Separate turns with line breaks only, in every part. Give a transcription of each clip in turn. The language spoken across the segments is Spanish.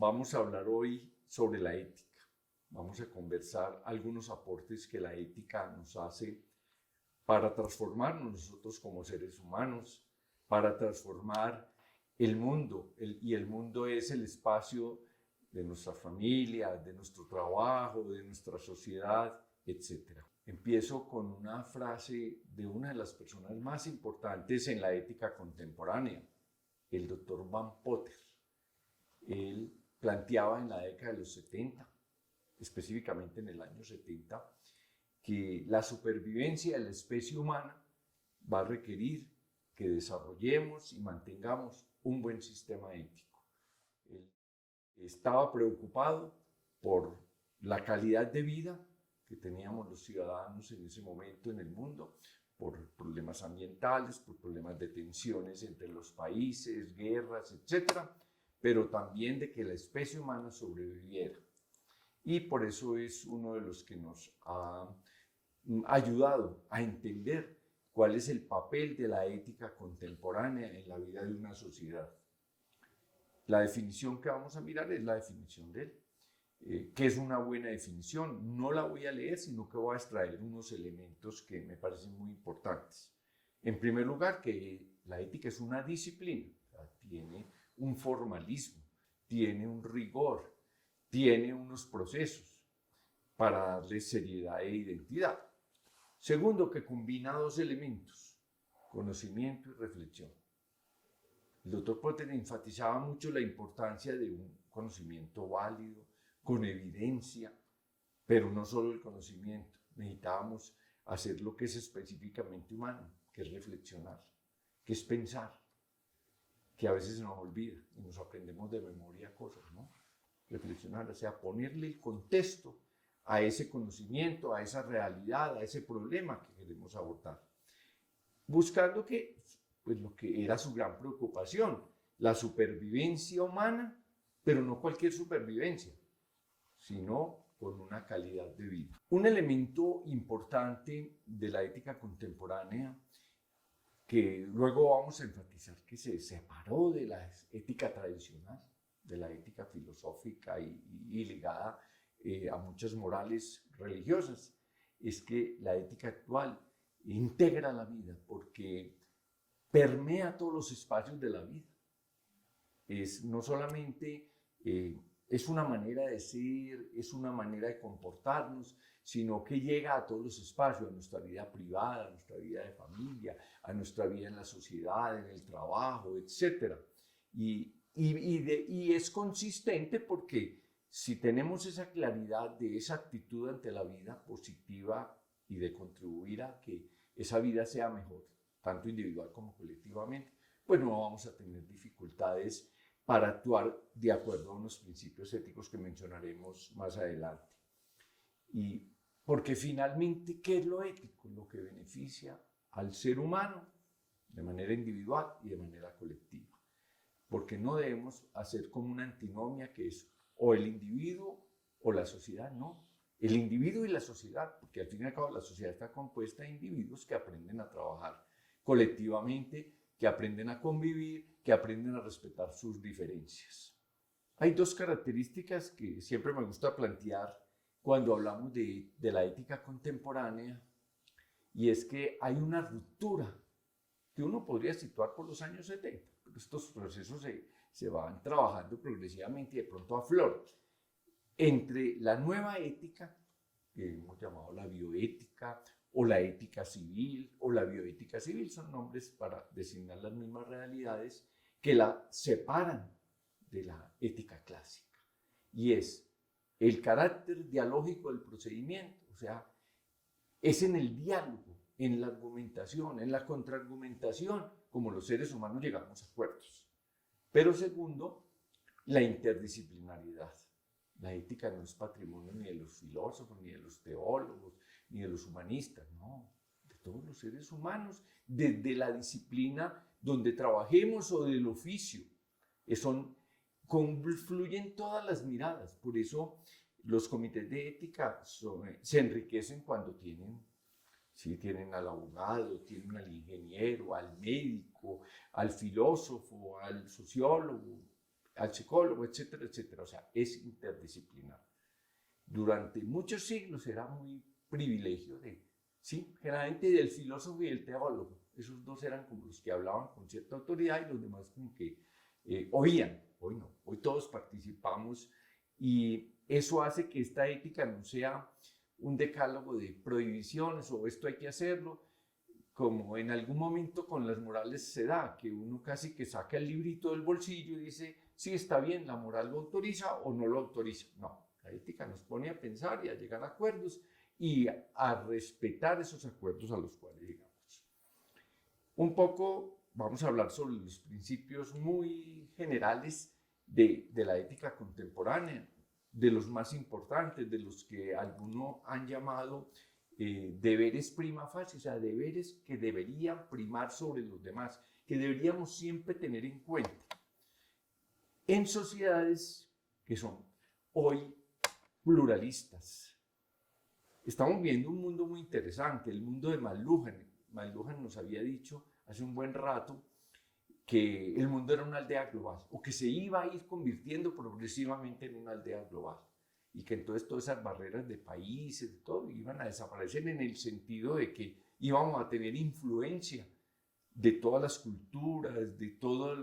Vamos a hablar hoy sobre la ética. Vamos a conversar algunos aportes que la ética nos hace para transformarnos nosotros como seres humanos, para transformar el mundo. Y el mundo es el espacio de nuestra familia, de nuestro trabajo, de nuestra sociedad, etc. Empiezo con una frase de una de las personas más importantes en la ética contemporánea, el doctor Van Potter. Él planteaba en la década de los 70, específicamente en el año 70, que la supervivencia de la especie humana va a requerir que desarrollemos y mantengamos un buen sistema ético. Él estaba preocupado por la calidad de vida que teníamos los ciudadanos en ese momento en el mundo, por problemas ambientales, por problemas de tensiones entre los países, guerras, etc., pero también de que la especie humana sobreviviera. Y por eso es uno de los que nos ha ayudado a entender cuál es el papel de la ética contemporánea en la vida de una sociedad. La definición que vamos a mirar es la definición de él. ¿Qué es una buena definición? No la voy a leer, sino que voy a extraer unos elementos que me parecen muy importantes. En primer lugar, que la ética es una disciplina, tiene un formalismo, tiene un rigor, tiene unos procesos para darle seriedad e identidad. Segundo, que combina dos elementos, conocimiento y reflexión. El doctor Potter enfatizaba mucho la importancia de un conocimiento válido, con evidencia, pero no solo el conocimiento. Necesitábamos hacer lo que es específicamente humano, que es reflexionar, que es pensar, que a veces se nos olvida y nos aprendemos de memoria cosas, ¿no? Reflexionar, o sea, ponerle el contexto a ese conocimiento, a esa realidad, a ese problema que queremos abordar. Buscando que, pues lo que era su gran preocupación, la supervivencia humana, pero no cualquier supervivencia, sino con una calidad de vida. Un elemento importante de la ética contemporánea que luego vamos a enfatizar que se separó de la ética tradicional, de la ética filosófica y ligada a muchas morales religiosas, es que la ética actual integra la vida porque permea todos los espacios de la vida. No solamente es una manera de ser, es una manera de comportarnos, sino que llega a todos los espacios, a nuestra vida privada, a nuestra vida de familia, a nuestra vida en la sociedad, en el trabajo, etc. Y es consistente porque si tenemos esa claridad de esa actitud ante la vida positiva y de contribuir a que esa vida sea mejor, tanto individual como colectivamente, pues no vamos a tener dificultades para actuar de acuerdo a unos principios éticos que mencionaremos más adelante. Y porque finalmente, ¿qué es lo ético? Lo que beneficia al ser humano de manera individual y de manera colectiva. Porque no debemos hacer como una antinomia que es o el individuo o la sociedad, no. El individuo y la sociedad, porque al fin y al cabo la sociedad está compuesta de individuos que aprenden a trabajar colectivamente, que aprenden a convivir, que aprenden a respetar sus diferencias. Hay dos características que siempre me gusta plantear cuando hablamos de la ética contemporánea, y es que hay una ruptura que uno podría situar por los años 70, pero estos procesos se van trabajando progresivamente y de pronto a flor, entre la nueva ética, que hemos llamado la bioética, o la ética civil, o la bioética civil, son nombres para designar las mismas realidades que la separan de la ética clásica. Y es el carácter dialógico del procedimiento, o sea, es en el diálogo, en la argumentación, en la contraargumentación, como los seres humanos llegamos a acuerdos. Pero segundo, la interdisciplinariedad. La ética no es patrimonio ni de los filósofos, ni de los teólogos, ni de los humanistas, no, de todos los seres humanos, desde la disciplina donde trabajemos o del oficio. Confluyen todas las miradas, por eso los comités de ética se enriquecen cuando tienen al abogado, tienen al ingeniero, al médico, al filósofo, al sociólogo, al psicólogo, etcétera, etcétera. O sea, es interdisciplinar. Durante muchos siglos era muy privilegio de, sí, generalmente del filósofo y del teólogo. Esos dos eran como los que hablaban con cierta autoridad y los demás como que oían. Hoy no, hoy todos participamos y eso hace que esta ética no sea un decálogo de prohibiciones o esto hay que hacerlo, como en algún momento con las morales se da, que uno casi que saca el librito del bolsillo y dice, sí, está bien, la moral lo autoriza o no lo autoriza. No, la ética nos pone a pensar y a llegar a acuerdos y a respetar esos acuerdos a los cuales llegamos. Un poco vamos a hablar sobre los principios muy generales de la ética contemporánea, de los más importantes, de los que algunos han llamado deberes prima facie, o sea, deberes que deberían primar sobre los demás, que deberíamos siempre tener en cuenta en sociedades que son hoy pluralistas. Estamos viendo un mundo muy interesante, el mundo de McLuhan. McLuhan nos había dicho hace un buen rato que el mundo era una aldea global o que se iba a ir convirtiendo progresivamente en una aldea global y que entonces todas esas barreras de países, de todo, iban a desaparecer en el sentido de que íbamos a tener influencia de todas las culturas, de todas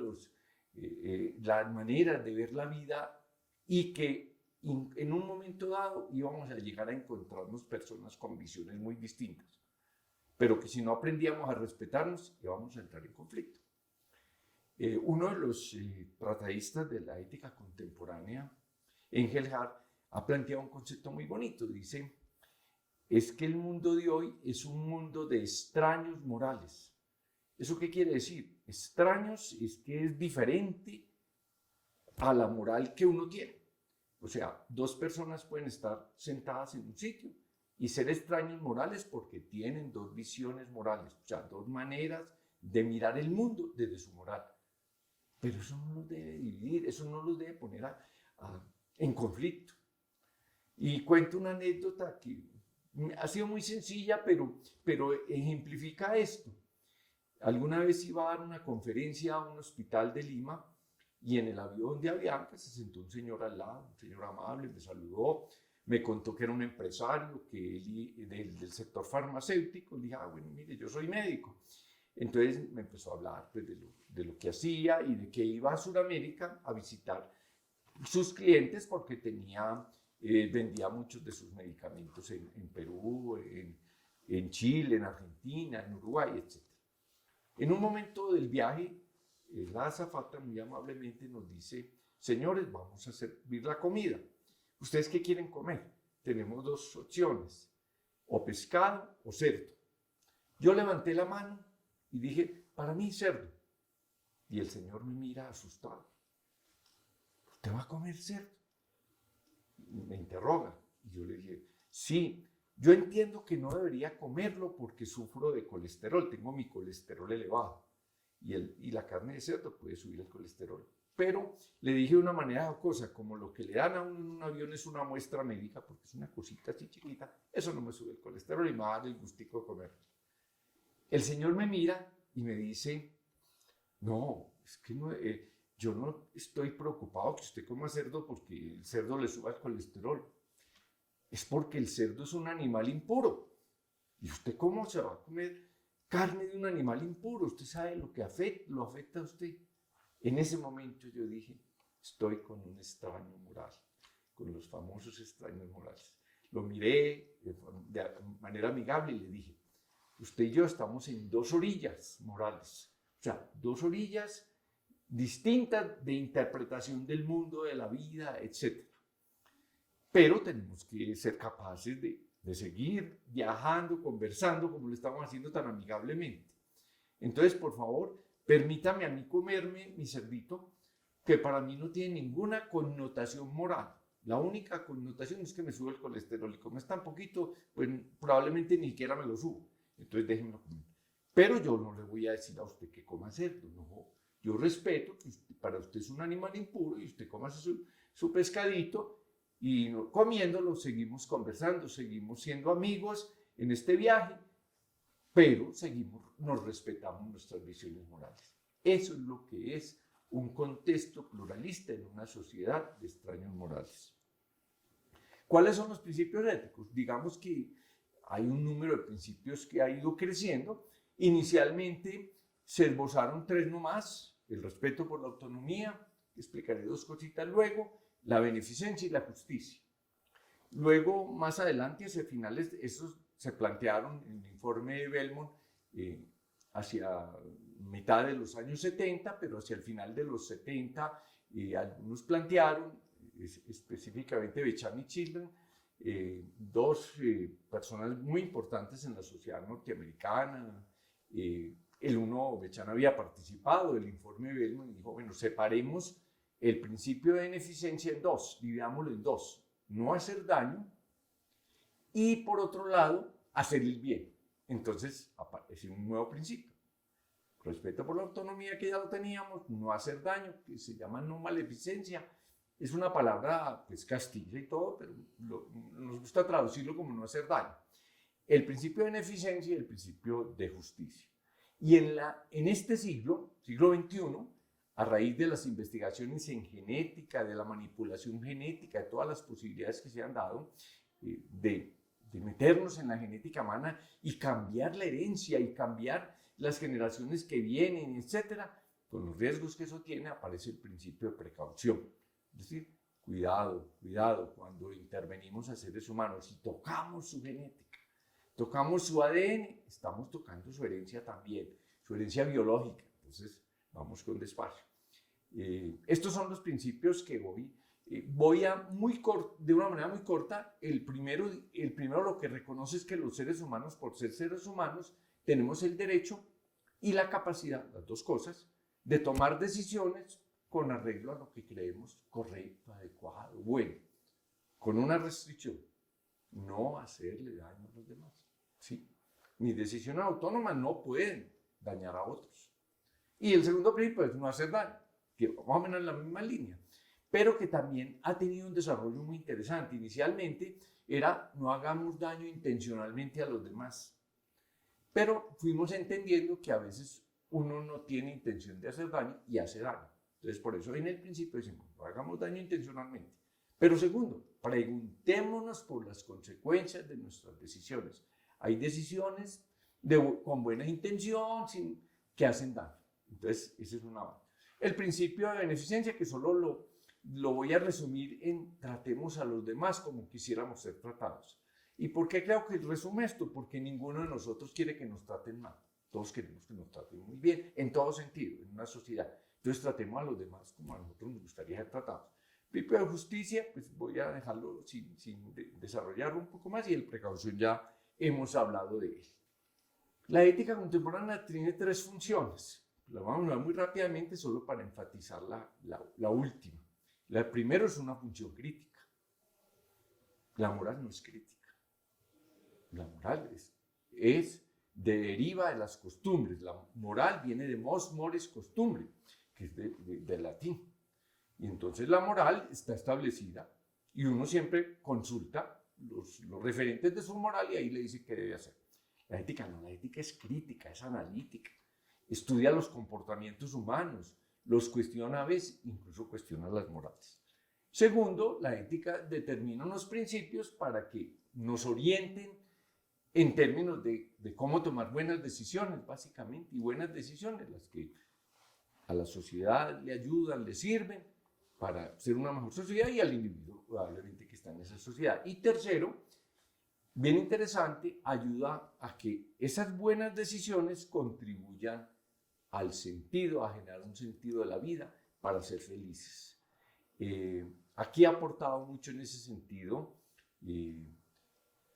las maneras de ver la vida y que en un momento dado íbamos a llegar a encontrarnos personas con visiones muy distintas, pero que si no aprendíamos a respetarnos íbamos a entrar en conflicto. Uno de los tratadistas de la ética contemporánea, Engelhardt, ha planteado un concepto muy bonito. Dice, es que el mundo de hoy es un mundo de extraños morales. ¿Eso qué quiere decir? Extraños es que es diferente a la moral que uno tiene. O sea, dos personas pueden estar sentadas en un sitio y ser extraños morales porque tienen dos visiones morales, o sea, dos maneras de mirar el mundo desde su moral. Pero eso no los debe dividir, eso no los debe poner en conflicto. Y cuento una anécdota que ha sido muy sencilla, pero ejemplifica esto. Alguna vez iba a dar una conferencia a un hospital de Lima y en el avión de Avianca se sentó un señor al lado, un señor amable, me saludó, me contó que era un empresario del sector farmacéutico. Le dije, bueno, mire, yo soy médico. Entonces me empezó a hablar pues, de lo que hacía y de que iba a Sudamérica a visitar sus clientes porque vendía muchos de sus medicamentos en Perú, en Chile, en Argentina, en Uruguay, etc. En un momento del viaje, la azafata muy amablemente nos dice, señores, vamos a servir la comida. ¿Ustedes qué quieren comer? Tenemos dos opciones, o pescado o cerdo. Yo levanté la mano y dije, para mí cerdo. Y el señor me mira asustado. ¿Usted va a comer cerdo? Me interroga. Y yo le dije, sí, yo entiendo que no debería comerlo porque sufro de colesterol, tengo mi colesterol elevado. Y la carne de cerdo puede subir el colesterol. Pero le dije de una manera jocosa, como lo que le dan a uno en un avión es una muestra médica, porque es una cosita así chiquita, eso no me sube el colesterol y me va a dar el gustico de comer. El señor me mira y me dice, no, es que no, yo no estoy preocupado que usted coma cerdo porque el cerdo le suba el colesterol. Es porque el cerdo es un animal impuro. ¿Y usted cómo se va a comer carne de un animal impuro? Usted sabe lo que lo afecta a usted. En ese momento yo dije, estoy con un extraño moral, con los famosos extraños morales. Lo miré de manera amigable y le dije, usted y yo estamos en dos orillas morales, o sea, dos orillas distintas de interpretación del mundo, de la vida, etc. Pero tenemos que ser capaces de seguir viajando, conversando, como lo estamos haciendo tan amigablemente. Entonces, por favor, permítame a mí comerme mi cerdito, que para mí no tiene ninguna connotación moral. La única connotación es que me sube el colesterol y como es tan poquito, pues probablemente ni siquiera me lo subo. Entonces déjenmelo comer. Pero yo no le voy a decir a usted que coma cerdo, no. Yo respeto que para usted es un animal impuro y usted coma su pescadito y comiéndolo seguimos conversando, seguimos siendo amigos en este viaje, pero nos respetamos nuestras visiones morales. Eso es lo que es un contexto pluralista en una sociedad de extraños morales. ¿Cuáles son los principios éticos? Digamos que hay un número de principios que ha ido creciendo. Inicialmente se esbozaron 3 nomás: el respeto por la autonomía, explicaré 2 cositas luego, la beneficencia y la justicia. Luego, más adelante, hacia finales, esos se plantearon en el informe de Belmont hacia mitad de los años 70, pero hacia el final de los 70 algunos plantearon, específicamente Becham y Children, 2 personas muy importantes en la sociedad norteamericana. El uno, Becham, había participado del informe de Belmont y dijo, bueno, separemos el principio de beneficencia en 2, dividámoslo en 2, no hacer daño y por otro lado hacer el bien. Entonces aparece un nuevo principio: respeto por la autonomía, que ya lo teníamos; no hacer daño, que se llama no maleficencia. Es una palabra pues castilla y todo, pero nos gusta traducirlo como no hacer daño. El principio de beneficencia y el principio de justicia. Y en este siglo XXI, a raíz de las investigaciones en genética, de la manipulación genética, de todas las posibilidades que se han dado, de meternos en la genética humana y cambiar la herencia y cambiar las generaciones que vienen, etcétera, con los riesgos que eso tiene, aparece el principio de precaución. Es decir, cuidado cuando intervenimos a seres humanos y tocamos su genética, tocamos su ADN, estamos tocando su herencia también, su herencia biológica. Entonces, vamos con despacio. Estos son los principios que voy a de una manera muy corta. El primero lo que reconoce es que los seres humanos, por ser seres humanos, tenemos el derecho y la capacidad, las 2 cosas, de tomar decisiones con arreglo a lo que creemos correcto, adecuado, bueno, con una restricción: no hacerle daño a los demás. ¿Sí? Mis decisiones autónomas no pueden dañar a otros. Y el segundo principio es no hacer daño, que más o menos en la misma línea, pero que también ha tenido un desarrollo muy interesante. Inicialmente era no hagamos daño intencionalmente a los demás, pero fuimos entendiendo que a veces uno no tiene intención de hacer daño y hace daño. Entonces, por eso en el principio decimos, no hagamos daño intencionalmente. Pero segundo, preguntémonos por las consecuencias de nuestras decisiones. Hay decisiones con buena intención que hacen daño. Entonces, ese es una base. El principio de beneficencia, que solo lo voy a resumir en tratemos a los demás como quisiéramos ser tratados. ¿Y por qué creo que resume esto? Porque ninguno de nosotros quiere que nos traten mal. Todos queremos que nos traten muy bien, en todo sentido, en una sociedad. Entonces tratemos a los demás como a nosotros nos gustaría ser tratados. Principio de justicia, pues voy a dejarlo sin desarrollarlo un poco más, y el precaución ya hemos hablado de él. La ética contemporánea tiene 3 funciones. La vamos a ver muy rápidamente solo para enfatizar la última. La primera es una función crítica. La moral no es crítica. La moral deriva de las costumbres. La moral viene de mos mores, costumbre, que es del latín. Y entonces la moral está establecida y uno siempre consulta los referentes de su moral y ahí le dice qué debe hacer. La ética no, la ética es crítica, es analítica. Estudia los comportamientos humanos, los cuestiona a veces, incluso cuestiona las morales. Segundo, la ética determina unos principios para que nos orienten en términos de cómo tomar buenas decisiones, básicamente, y buenas decisiones, las que a la sociedad le ayudan, le sirven para ser una mejor sociedad, y al individuo probablemente que está en esa sociedad. Y tercero, bien interesante, ayuda a que esas buenas decisiones contribuyan al sentido, a generar un sentido de la vida para ser felices. Aquí ha aportado mucho en ese sentido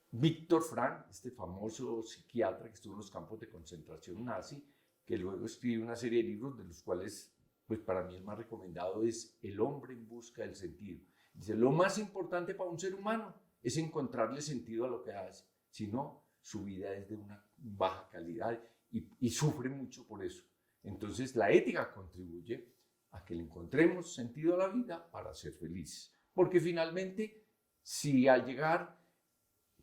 Víctor Frank, este famoso psiquiatra que estuvo en los campos de concentración nazi, que luego escribe una serie de libros de los cuales, pues para mí el más recomendado es El hombre en busca del sentido. Dice, lo más importante para un ser humano es encontrarle sentido a lo que hace, si no, su vida es de una baja calidad y sufre mucho por eso. Entonces la ética contribuye a que le encontremos sentido a la vida para ser felices. Porque finalmente, si al llegar,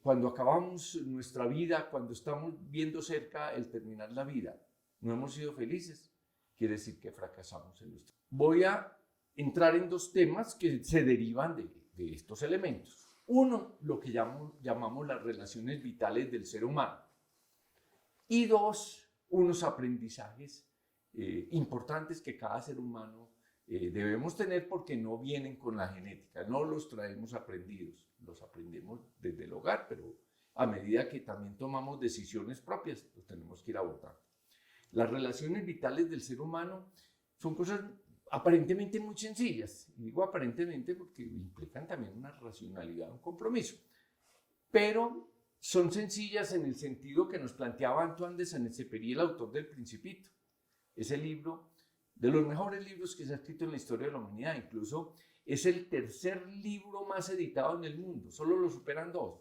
cuando acabamos nuestra vida, cuando estamos viendo cerca el terminar la vida, no hemos sido felices, quiere decir que fracasamos en nuestro. Voy a entrar en dos temas que se derivan de estos elementos. Uno, lo que llamamos las relaciones vitales del ser humano. Y dos, unos aprendizajes importantes que cada ser humano debemos tener porque no vienen con la genética, no los traemos aprendidos, los aprendemos desde el hogar, pero a medida que también tomamos decisiones propias, los tenemos que ir abordando. Las relaciones vitales del ser humano son cosas aparentemente muy sencillas, y digo aparentemente porque implican también una racionalidad, un compromiso, pero son sencillas en el sentido que nos planteaba Antoine de Saint-Exupéry, el autor del Principito, ese libro, de los mejores libros que se ha escrito en la historia de la humanidad, incluso es el tercer libro más editado en el mundo, solo lo superan dos,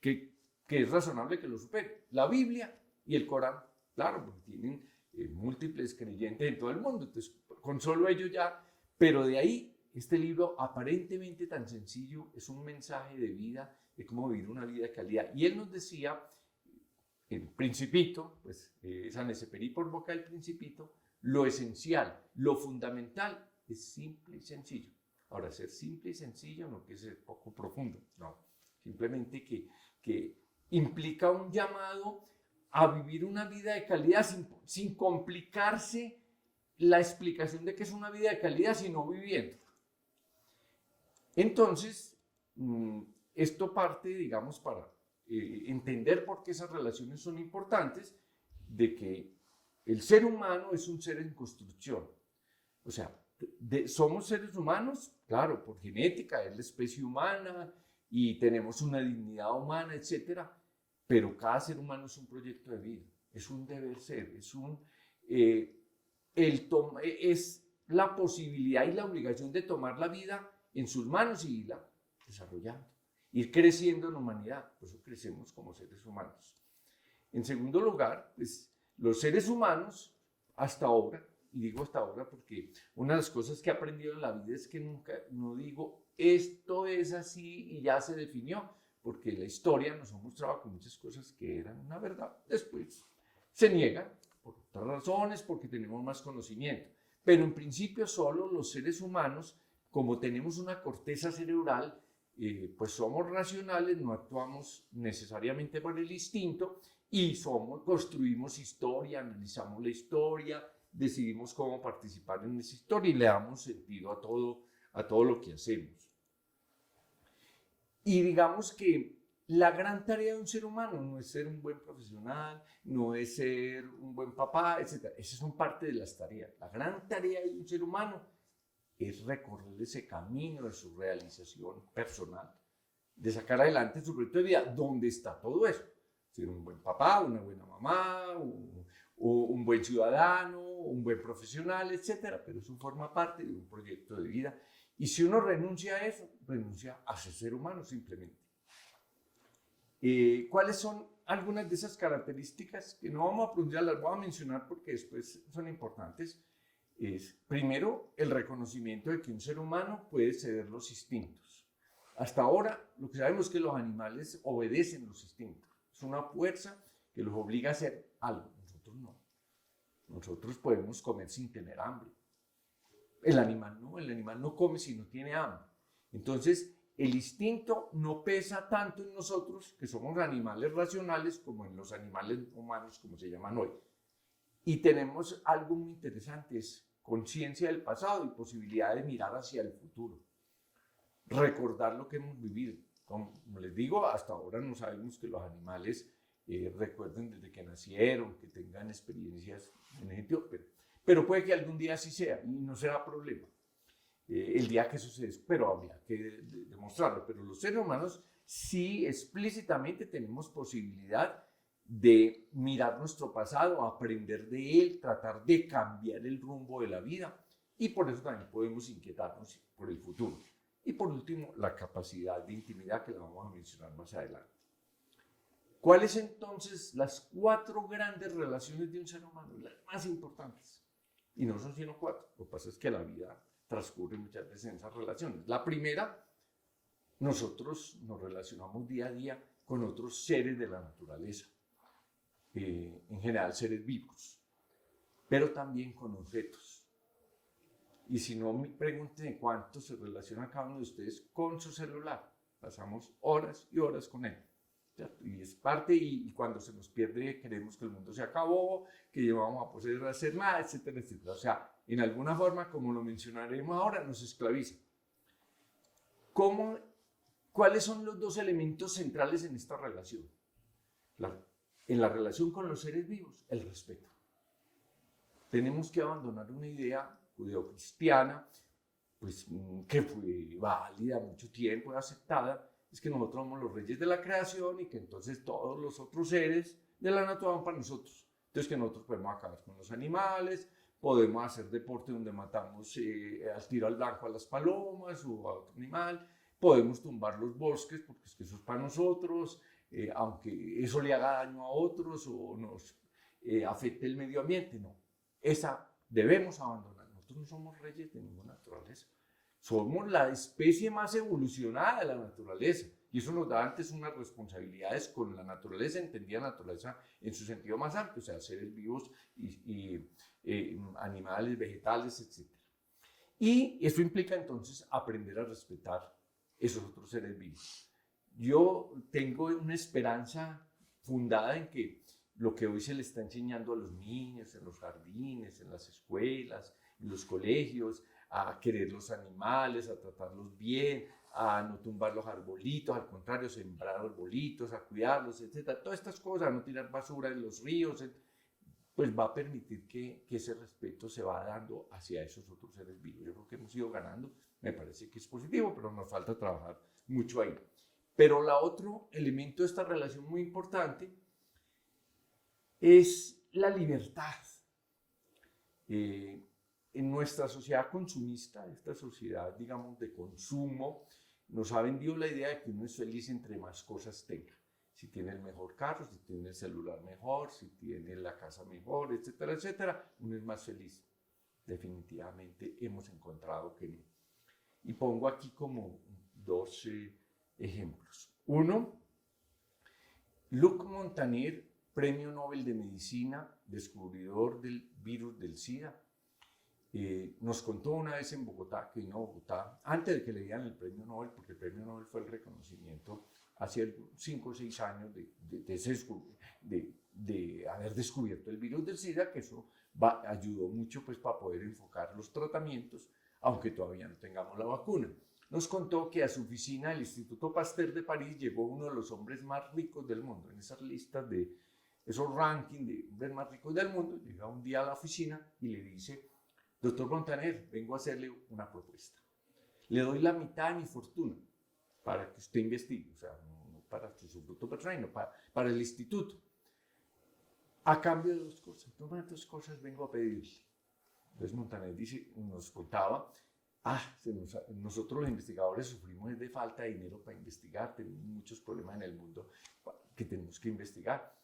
que es razonable que lo superen, la Biblia y el Corán, claro, porque tienen múltiples creyentes en todo el mundo, entonces con solo ellos ya, pero de ahí este libro aparentemente tan sencillo es un mensaje de vida, de cómo vivir una vida de calidad. Y él nos decía, el Principito, pues Saint-Exupéry por boca del Principito, lo esencial, lo fundamental es simple y sencillo. Ahora, ser simple y sencillo no quiere ser poco profundo, no, simplemente que implica un llamado a vivir una vida de calidad sin complicarse la explicación de qué es una vida de calidad, sino viviendo. Entonces, esto parte, digamos, para entender por qué esas relaciones son importantes, de que el ser humano es un ser en construcción. O sea, somos seres humanos, claro, por genética, es la especie humana y tenemos una dignidad humana, etcétera, pero cada ser humano es un proyecto de vida, es un deber ser, es la posibilidad y la obligación de tomar la vida en sus manos y irla desarrollando, ir creciendo en humanidad, por eso crecemos como seres humanos. En segundo lugar, pues, los seres humanos hasta ahora, y digo hasta ahora porque una de las cosas que he aprendido en la vida es que nunca, no digo esto es así y ya se definió, porque la historia nos ha mostrado que muchas cosas que eran una verdad después se niegan por otras razones, porque tenemos más conocimiento. Pero en principio solo los seres humanos, como tenemos una corteza cerebral, pues somos racionales, no actuamos necesariamente por el instinto y construimos historia, analizamos la historia, decidimos cómo participar en esa historia y le damos sentido a todo lo que hacemos. Y digamos que la gran tarea de un ser humano no es ser un buen profesional, no es ser un buen papá, etc. Esas son parte de las tareas. La gran tarea de un ser humano es recorrer ese camino de su realización personal, de sacar adelante su proyecto de vida, donde está todo eso. Ser un buen papá, una buena mamá, un buen ciudadano, un buen profesional, etc. Pero eso forma parte de un proyecto de vida. Y si uno renuncia a eso, renuncia a ser ser humano simplemente. ¿Cuáles son algunas de esas características que no vamos a pronunciar, las voy a mencionar porque después son importantes? Primero, el reconocimiento de que un ser humano puede ceder los instintos. Hasta ahora, lo que sabemos es que los animales obedecen los instintos. Es una fuerza que los obliga a hacer algo. Nosotros no. Nosotros podemos comer sin tener hambre. El animal no come si no tiene hambre. Entonces, el instinto no pesa tanto en nosotros, que somos animales racionales, como en los animales humanos, como se llaman hoy. Y tenemos algo muy interesante, es conciencia del pasado y posibilidad de mirar hacia el futuro. Recordar lo que hemos vivido. Como les digo, hasta ahora no sabemos que los animales recuerden desde que nacieron, que tengan experiencias en ese sentido, pero puede que algún día así sea y no será problema. El día que sucede, pero habría que demostrarlo. Pero los seres humanos sí explícitamente tenemos posibilidad de mirar nuestro pasado, aprender de él, tratar de cambiar el rumbo de la vida, y por eso también podemos inquietarnos por el futuro. Y por último, la capacidad de intimidad, que la vamos a mencionar más adelante. ¿Cuáles entonces las 4 grandes relaciones de un ser humano? Las más importantes. Y no son sino 4. Lo que pasa es que la vida transcurre muchas veces en esas relaciones. La primera, nosotros nos relacionamos día a día con otros seres de la naturaleza. En general seres vivos. pero también con objetos. Y si no, me pregunten cuánto se relaciona cada uno de ustedes con su celular. Pasamos horas y horas con él. ¿Cierto? Y es parte, y cuando se nos pierde, creemos que el mundo se acabó, que llevamos a poder hacer nada, etcétera, etcétera. O sea, en alguna forma, como lo mencionaremos ahora, nos esclaviza. ¿Cuáles son los dos elementos centrales en esta relación? En la relación con los seres vivos, el respeto. Tenemos que abandonar una idea judeocristiana, pues, que fue válida mucho tiempo y aceptada, es que nosotros somos los reyes de la creación y que entonces todos los otros seres de la naturaleza van para nosotros. Entonces que nosotros podemos acabar con los animales, podemos hacer deporte donde matamos al tiro al blanco a las palomas o a otro animal, podemos tumbar los bosques porque es que eso es para nosotros, aunque eso le haga daño a otros o nos afecte el medio ambiente, no. Esa debemos abandonar. Nosotros no somos reyes de ninguna naturaleza. Somos la especie más evolucionada de la naturaleza. Y eso nos da antes unas responsabilidades con la naturaleza, entendida naturaleza en su sentido más amplio, o sea, seres vivos y animales, vegetales, etc. Y eso implica entonces aprender a respetar esos otros seres vivos. Yo tengo una esperanza fundada en que lo que hoy se le está enseñando a los niños en los jardines, en las escuelas, en los colegios, a querer los animales, a tratarlos bien, a no tumbar los arbolitos, al contrario, sembrar arbolitos, a cuidarlos, etc. Todas estas cosas, a no tirar basura en los ríos, pues va a permitir que ese respeto se va dando hacia esos otros seres vivos. Yo creo que hemos ido ganando, me parece que es positivo, pero nos falta trabajar mucho ahí. Pero el otro elemento de esta relación muy importante es la libertad. En nuestra sociedad consumista, esta sociedad, digamos, de consumo, nos ha vendido la idea de que uno es feliz entre más cosas tenga. Si tiene el mejor carro, si tiene el celular mejor, si tiene la casa mejor, etcétera, etcétera, uno es más feliz. Definitivamente hemos encontrado que no. Y pongo aquí como dos ejemplos. Uno, Luc Montagnier, Premio Nobel de Medicina, descubridor del virus del SIDA, nos contó una vez en Bogotá, que vino a Bogotá, antes de que le dieran el premio Nobel, porque el premio Nobel fue el reconocimiento hace 5 o 6 años de haber descubierto el virus del SIDA, que eso ayudó mucho pues, para poder enfocar los tratamientos, aunque todavía no tengamos la vacuna. Nos contó que a su oficina del Instituto Pasteur de París llegó uno de los hombres más ricos del mundo, en esas listas de esos rankings de hombres más ricos del mundo. Llega un día a la oficina y le dice: doctor Montagnier, vengo a hacerle una propuesta. Le doy la mitad de mi fortuna para que usted investigue, o sea, no para su fruto personal, no para el instituto. A cambio de dos cosas vengo a pedirle. Entonces Montagnier nos contaba, nosotros los investigadores sufrimos de falta de dinero para investigar, tenemos muchos problemas en el mundo que tenemos que investigar.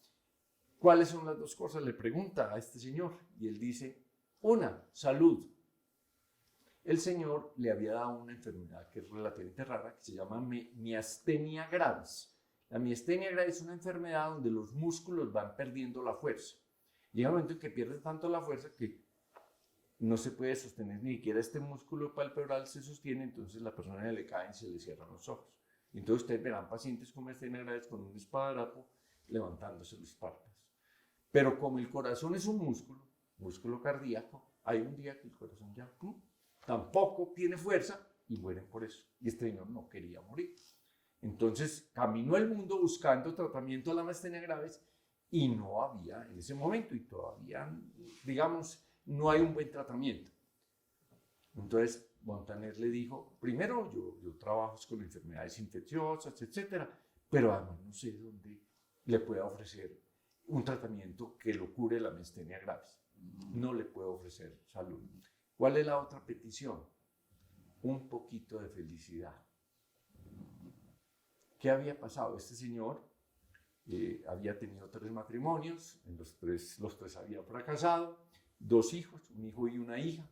¿Cuáles son las dos cosas? Le pregunta a este señor y él dice: una, salud. El señor le había dado una enfermedad que es relativamente rara, que se llama miastenia gravis. La miastenia gravis es una enfermedad donde los músculos van perdiendo la fuerza. Llega un momento en que pierden tanto la fuerza que no se puede sostener, ni siquiera este músculo palpebral se sostiene, entonces la persona le cae y se le cierran los ojos. Entonces ustedes verán pacientes con miastenia gravis con un esparadrapo levantándose los párpados. Pero como el corazón es un músculo cardíaco, hay un día que el corazón ya tampoco tiene fuerza y mueren por eso. Y este señor no quería morir. Entonces caminó el mundo buscando tratamiento a la miastenia gravis y no había en ese momento, y todavía, digamos, no hay un buen tratamiento. Entonces Montagnier le dijo: primero, yo trabajo con enfermedades infecciosas, etcétera, pero además no sé dónde le pueda ofrecer un tratamiento que lo cure la miastenia gravis. No le puedo ofrecer salud. ¿Cuál es la otra petición? Un poquito de felicidad. ¿Qué había pasado? Este señor había tenido 3 matrimonios, en los tres habían fracasado, 2 hijos, un hijo y una hija.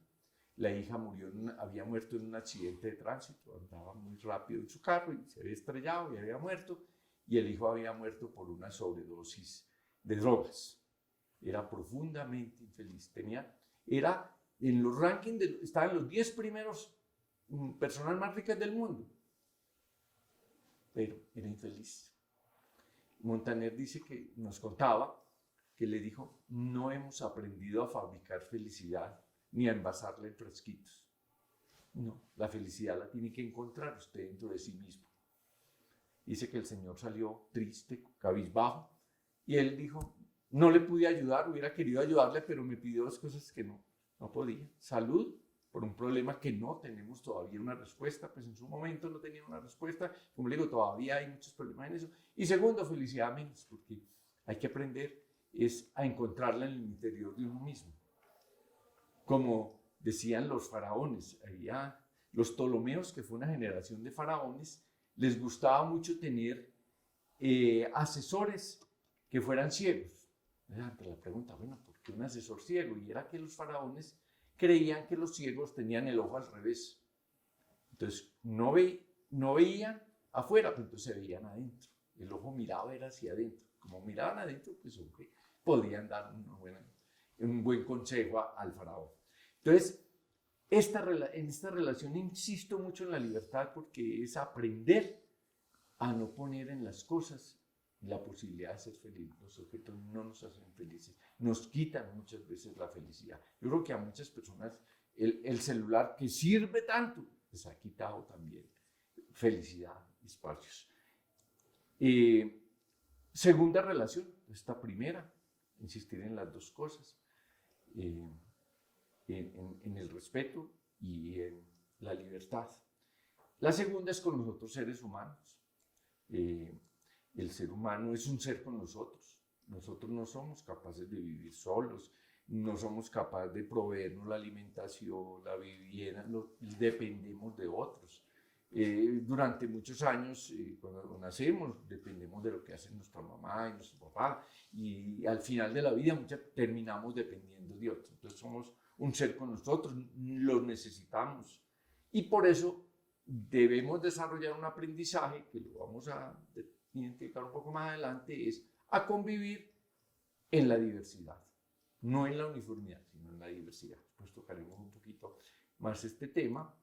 La hija había muerto en un accidente de tránsito, andaba muy rápido en su carro y se había estrellado y había muerto, y el hijo había muerto por una sobredosis de drogas. era profundamente infeliz. Era en los rankings, estaba en los 10 primeros personas más ricas del mundo, pero era infeliz. Montaner dice que nos contaba que le dijo: no hemos aprendido a fabricar felicidad ni a envasarla en frasquitos. No, la felicidad la tiene que encontrar usted dentro de sí mismo. Dice que el señor salió triste, cabizbajo, y él dijo: no le pude ayudar, hubiera querido ayudarle, pero me pidió dos cosas que no podía. Salud, por un problema que no tenemos todavía una respuesta, pues en su momento no tenía una respuesta, como le digo, todavía hay muchos problemas en eso. Y segundo, felicidad menos, porque hay que aprender a encontrarla en el interior de uno mismo. Como decían los faraones, los Ptolomeos, que fue una generación de faraones, les gustaba mucho tener asesores que fueran ciegos. Ante la pregunta, bueno, ¿por qué un asesor ciego? Y era que los faraones creían que los ciegos tenían el ojo al revés. Entonces, no veían afuera, pero entonces se veían adentro. El ojo miraba era hacia adentro. Como miraban adentro, pues podían dar un buen consejo al faraón. Entonces, en esta relación insisto mucho en la libertad, porque es aprender a no poner en las cosas la posibilidad de ser feliz. Los objetos no nos hacen felices, nos quitan muchas veces la felicidad. Yo creo que a muchas personas el celular, que sirve tanto, les ha quitado también felicidad, espacios. Segunda relación, esta primera, insistir en las dos cosas, en el respeto y en la libertad. La segunda es con los otros seres humanos. El ser humano es un ser con nosotros. Nosotros no somos capaces de vivir solos, no somos capaces de proveernos la alimentación, la vivienda, dependemos de otros. Durante muchos años, cuando nacemos, dependemos de lo que hacen nuestra mamá y nuestro papá, y al final de la vida terminamos dependiendo de otros. Entonces somos un ser con nosotros, los necesitamos, y por eso debemos desarrollar un aprendizaje, que lo vamos a identificar un poco más adelante, es a convivir en la diversidad, no en la uniformidad, sino en la diversidad. Pues tocaremos un poquito más este tema,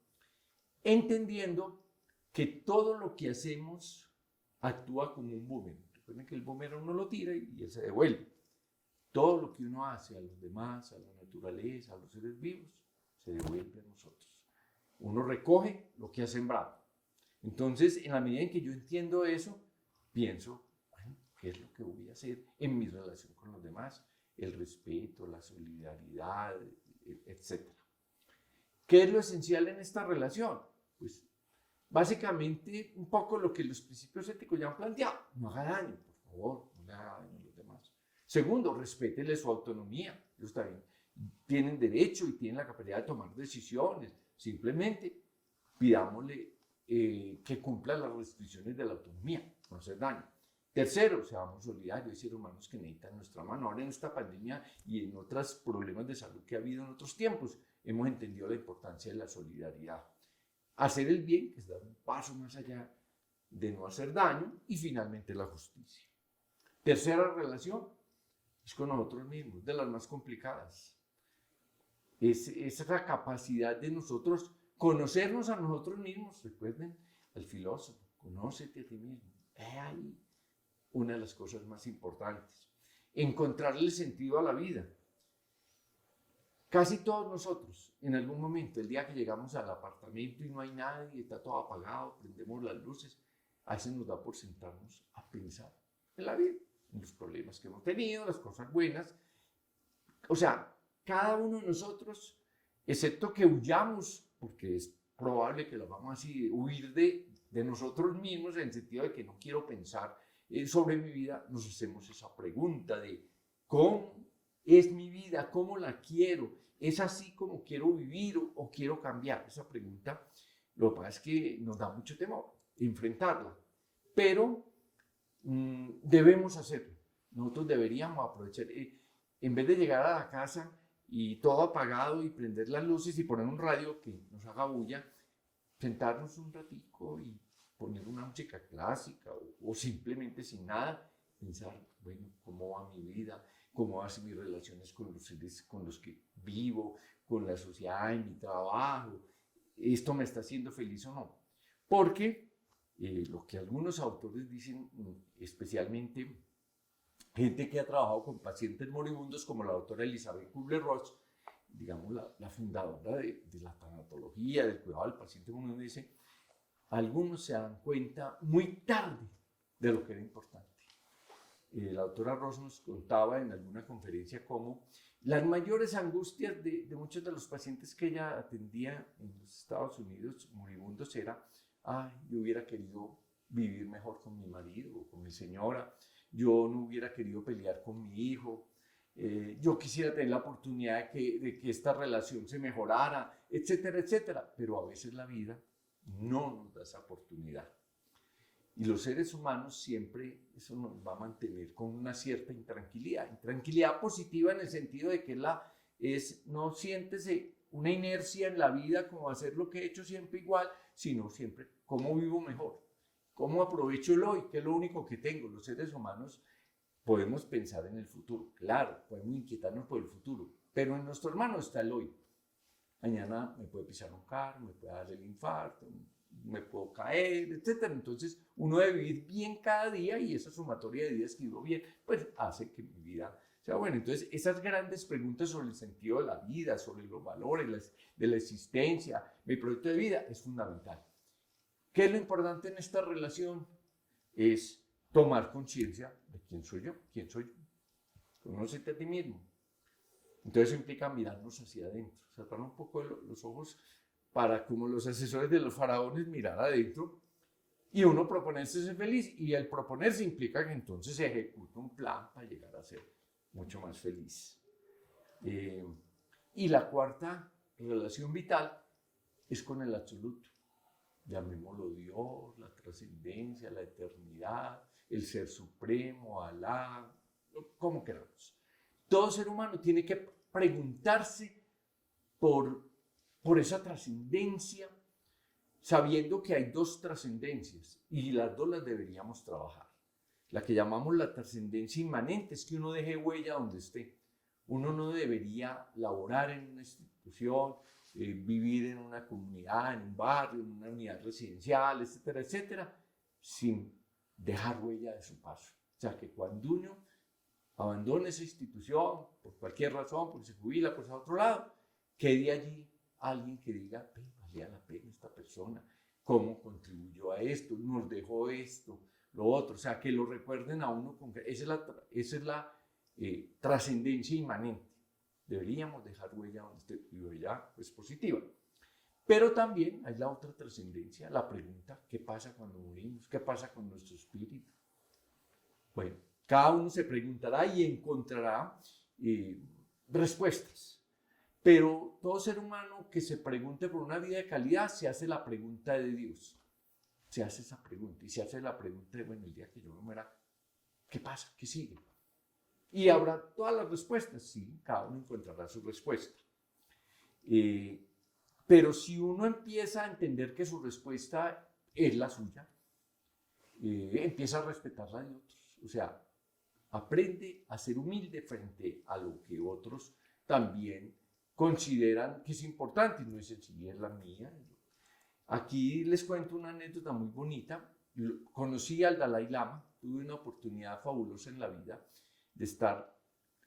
entendiendo que todo lo que hacemos actúa como un boomerang. Recuerden que el boomerang uno lo tira y él se devuelve. Todo lo que uno hace a los demás, a la naturaleza, a los seres vivos, se devuelve a nosotros. Uno recoge lo que ha sembrado. Entonces, en la medida en que yo entiendo eso, pienso, bueno, ¿qué es lo que voy a hacer en mi relación con los demás? El respeto, la solidaridad, etc. ¿Qué es lo esencial en esta relación? Pues básicamente un poco lo que los principios éticos ya han planteado. No haga daño, por favor, no le haga daño a los demás. Segundo, respétele su autonomía. Ellos también tienen derecho y tienen la capacidad de tomar decisiones. Simplemente pidámosle que cumpla las restricciones de la autonomía, no hacer daño. Tercero, seamos solidarios, hay seres humanos que necesitan nuestra mano. Ahora en esta pandemia y en otros problemas de salud que ha habido en otros tiempos, hemos entendido la importancia de la solidaridad. Hacer el bien, que es dar un paso más allá de no hacer daño, y finalmente la justicia. Tercera relación es con nosotros mismos, de las más complicadas. Es esa capacidad de nosotros conocernos a nosotros mismos. Recuerden al filósofo, conócete a ti mismo. Ahí una de las cosas más importantes. Encontrarle sentido a la vida. Casi todos nosotros, en algún momento, el día que llegamos al apartamento y no hay nadie, está todo apagado, prendemos las luces, a veces nos da por sentarnos a pensar en la vida, en los problemas que hemos tenido, las cosas buenas. O sea, cada uno de nosotros, excepto que huyamos, porque es probable que lo vamos así, huir de nosotros mismos, en el sentido de que no quiero pensar sobre mi vida, nos hacemos esa pregunta de cómo es mi vida, cómo la quiero, es así como quiero vivir o quiero cambiar. Esa pregunta, lo que pasa es que nos da mucho temor enfrentarla, pero debemos hacerlo. Nosotros deberíamos aprovechar, en vez de llegar a la casa y todo apagado y prender las luces y poner un radio que nos haga bulla, sentarnos un ratico y poner una música clásica o simplemente sin nada, pensar, bueno, ¿cómo va mi vida? cómo hacen mis relaciones con los seres con los que vivo, con la sociedad, en mi trabajo, esto me está haciendo feliz o no. Porque lo que algunos autores dicen, especialmente gente que ha trabajado con pacientes moribundos, como la doctora Elizabeth Kubler-Ross, digamos la fundadora de la tanatología, del cuidado del paciente moribundo, dice, algunos se dan cuenta muy tarde de lo que era importante. La doctora Ross nos contaba en alguna conferencia cómo las mayores angustias de muchos de los pacientes que ella atendía en los Estados Unidos moribundos era, ay, yo hubiera querido vivir mejor con mi marido o con mi señora, yo no hubiera querido pelear con mi hijo, yo quisiera tener la oportunidad de que esta relación se mejorara, etcétera, etcétera. Pero a veces la vida no nos da esa oportunidad. Y los seres humanos siempre eso nos va a mantener con una cierta intranquilidad. Intranquilidad positiva en el sentido de que no sientes una inercia en la vida como hacer lo que he hecho siempre igual, sino siempre cómo vivo mejor, cómo aprovecho el hoy, que es lo único que tengo. Los seres humanos podemos pensar en el futuro, claro, podemos inquietarnos por el futuro, pero en nuestro hermano está el hoy. Mañana me puede pisar un carro, me puede dar el infarto, me puedo caer, etc. Entonces uno debe vivir bien cada día y esa sumatoria de días que vivo bien, pues hace que mi vida sea buena. Entonces esas grandes preguntas sobre el sentido de la vida, sobre los valores de la existencia, mi proyecto de vida, es fundamental. ¿Qué es lo importante en esta relación? Es tomar conciencia de quién soy yo, conócete a ti mismo. Entonces eso implica mirarnos hacia adentro, cerrar un poco los ojos para, como los asesores de los faraones, mirar adentro y uno proponerse ser feliz. Y el proponerse implica que entonces se ejecuta un plan para llegar a ser mucho más feliz. Y la cuarta relación vital es con el absoluto. Llamémoslo Dios, la trascendencia, la eternidad, el ser supremo, Alá, como queramos. Todo ser humano tiene que preguntarse por esa trascendencia, sabiendo que hay dos trascendencias y las dos las deberíamos trabajar. La que llamamos la trascendencia inmanente es que uno deje huella donde esté. Uno no debería laborar en una institución, vivir en una comunidad, en un barrio, en una unidad residencial, etcétera, etcétera, sin dejar huella de su paso. O sea, que cuando uno abandone esa institución, por cualquier razón, porque se jubila, por otro lado, quede allí alguien que diga, valía la pena esta persona, cómo contribuyó a esto, nos dejó esto, lo otro. O sea, que lo recuerden a uno. Esa es la trascendencia inmanente. Deberíamos dejar huella donde esté, y huella pues positiva. Pero también hay la otra trascendencia, la pregunta, ¿qué pasa cuando morimos? ¿Qué pasa con nuestro espíritu? Bueno, cada uno se preguntará y encontrará respuestas. Pero todo ser humano que se pregunte por una vida de calidad se hace la pregunta de Dios. Se hace esa pregunta y se hace la pregunta de, bueno, el día que yo me muera, ¿qué pasa? ¿Qué sigue? Y habrá todas las respuestas, sí, cada uno encontrará su respuesta. Pero si uno empieza a entender que su respuesta es la suya, empieza a respetar la de otros. O sea, aprende a ser humilde frente a lo que otros también consideran que es importante. No es si es la mía. Aquí les cuento una anécdota muy bonita. Conocí al Dalai Lama, tuve una oportunidad fabulosa en la vida de estar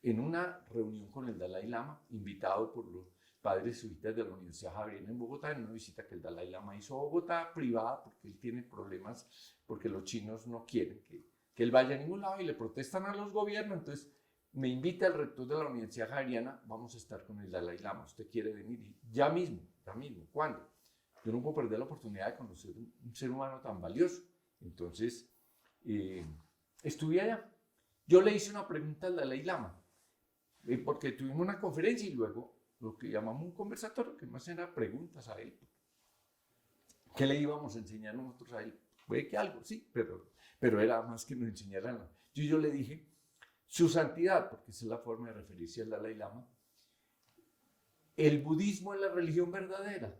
en una reunión con el Dalai Lama, invitado por los padres jesuitas de la Universidad Javeriana en Bogotá, en una visita que el Dalai Lama hizo a Bogotá, privada, porque él tiene problemas, porque los chinos no quieren que él vaya a ningún lado y le protestan a los gobiernos. Entonces me invita el rector de la Universidad Javeriana, vamos a estar con el Dalai Lama, ¿usted quiere venir? Y ya mismo, ¿cuándo? Yo no puedo perder la oportunidad de conocer un ser humano tan valioso. Entonces, estuve allá. Yo le hice una pregunta al Dalai Lama, porque tuvimos una conferencia y luego lo que llamamos un conversatorio, que más era preguntas a él. ¿Qué le íbamos a enseñar nosotros a él? Puede que algo, sí, pero era más que nos enseñaran. Yo le dije, su santidad, porque esa es la forma de referirse al Dalai Lama, el budismo es la religión verdadera.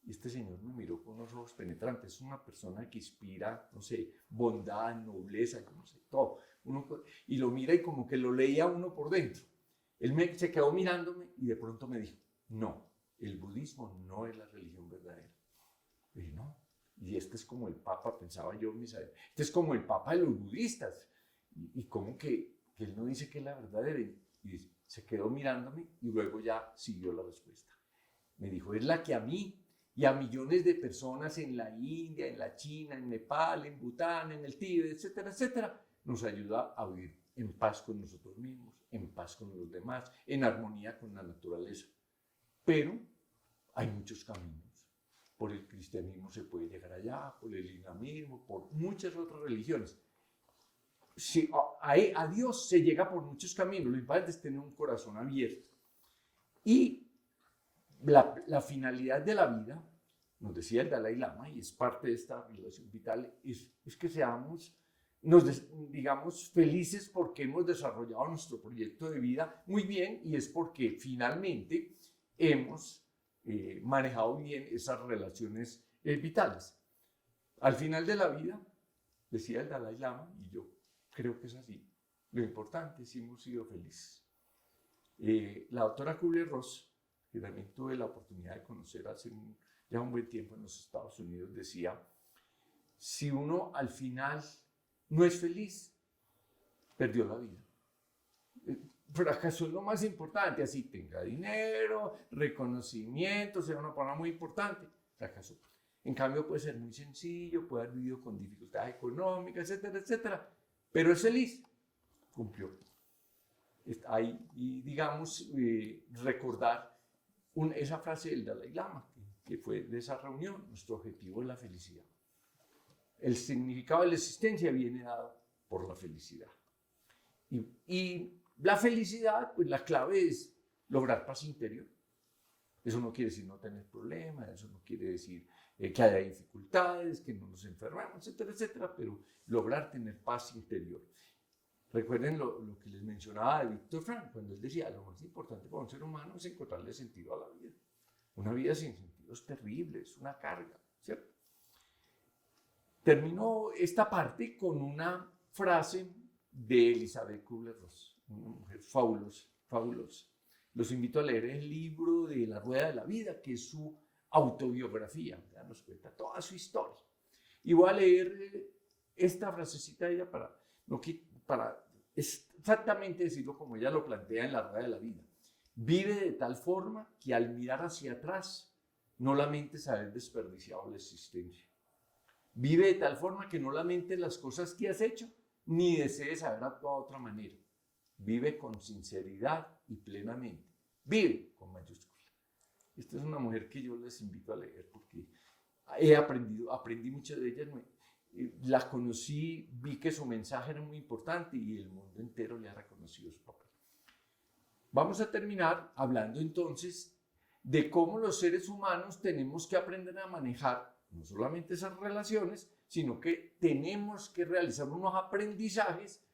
Y este señor me miró con unos ojos penetrantes. Es una persona que inspira, no sé, bondad, nobleza, no sé, todo. y lo mira y como que lo leía uno por dentro. Se quedó mirándome y de pronto me dijo, no, el budismo no es la religión verdadera. Y dije, no, y este es como el papa, pensaba yo, este es como el papa de los budistas. Y como que él no dice que es la verdadera. Y se quedó mirándome y luego ya siguió la respuesta. Me dijo, es la que a mí y a millones de personas en la India, en la China, en Nepal, en Bután, en el Tíbet, etcétera, etcétera, nos ayuda a vivir en paz con nosotros mismos, en paz con los demás, en armonía con la naturaleza. Pero hay muchos caminos. Por el cristianismo se puede llegar allá, por el islamismo, por muchas otras religiones. Si a Dios se llega por muchos caminos, lo importante es tener un corazón abierto. Y la finalidad de la vida, nos decía el Dalai Lama, y es parte de esta relación vital, es que seamos, digamos, felices porque hemos desarrollado nuestro proyecto de vida muy bien, y es porque finalmente hemos manejado bien esas relaciones vitales. Al final de la vida, decía el Dalai Lama, y yo creo que es así, lo importante es si hemos sido felices. La doctora Kubler-Ross, que también tuve la oportunidad de conocer hace ya un buen tiempo en los Estados Unidos, decía, si uno al final no es feliz, perdió la vida. Fracaso es lo más importante, así tenga dinero, reconocimiento, sea una palabra muy importante, fracasó. En cambio puede ser muy sencillo, puede haber vivido con dificultades económicas, etcétera, etcétera, pero es feliz, cumplió. Ahí, y digamos, recordar esa frase del Dalai Lama, que fue de esa reunión, nuestro objetivo es la felicidad. El significado de la existencia viene dado por la felicidad. Y la felicidad, pues la clave es lograr paz interior. Eso no quiere decir no tener problemas, eso no quiere decir que haya dificultades, que no nos enfermemos, etcétera, etcétera, pero lograr tener paz interior. Recuerden lo que les mencionaba de Víctor Frank, cuando él decía, lo más importante para un ser humano es encontrarle sentido a la vida. Una vida sin sentido es terrible, es una carga, ¿cierto? Termino esta parte con una frase de Elizabeth Kubler-Ross, una mujer fabulosa, fabulosa. Los invito a leer el libro de La Rueda de la Vida, que es su autobiografía, ya nos cuenta toda su historia. Y voy a leer esta frasecita de ella para exactamente decirlo como ella lo plantea en La Rueda de la Vida. Vive de tal forma que al mirar hacia atrás no lamentes haber desperdiciado la existencia. Vive de tal forma que no lamentes las cosas que has hecho ni desees haber actuado de otra manera. Vive con sinceridad y plenamente. Vive con mayúscula. Esta es una mujer que yo les invito a leer porque aprendí mucho de ella. La conocí, vi que su mensaje era muy importante y el mundo entero le ha reconocido su papel. Vamos a terminar hablando entonces de cómo los seres humanos tenemos que aprender a manejar no solamente esas relaciones, sino que tenemos que realizar unos aprendizajes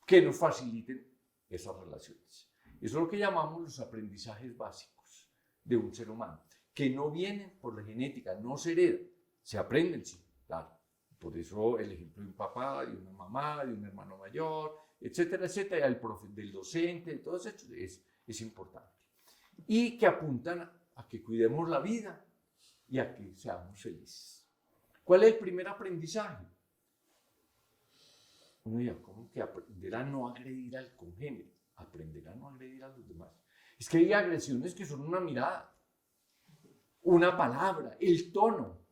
que nos faciliten esas relaciones. Eso es lo que llamamos los aprendizajes básicos de un ser humano, que no vienen por la genética, no se heredan, se aprenden, sí, claro. Por eso el ejemplo de un papá, de una mamá, de un hermano mayor, etcétera, etcétera, del docente, de todo eso es importante. Y que apuntan a que cuidemos la vida y a que seamos felices. ¿Cuál es el primer aprendizaje? Uno dirá, ¿cómo que aprender a no agredir al congénere? Aprender a no agredir a los demás. Es que hay agresiones que son una mirada, una palabra, el tono.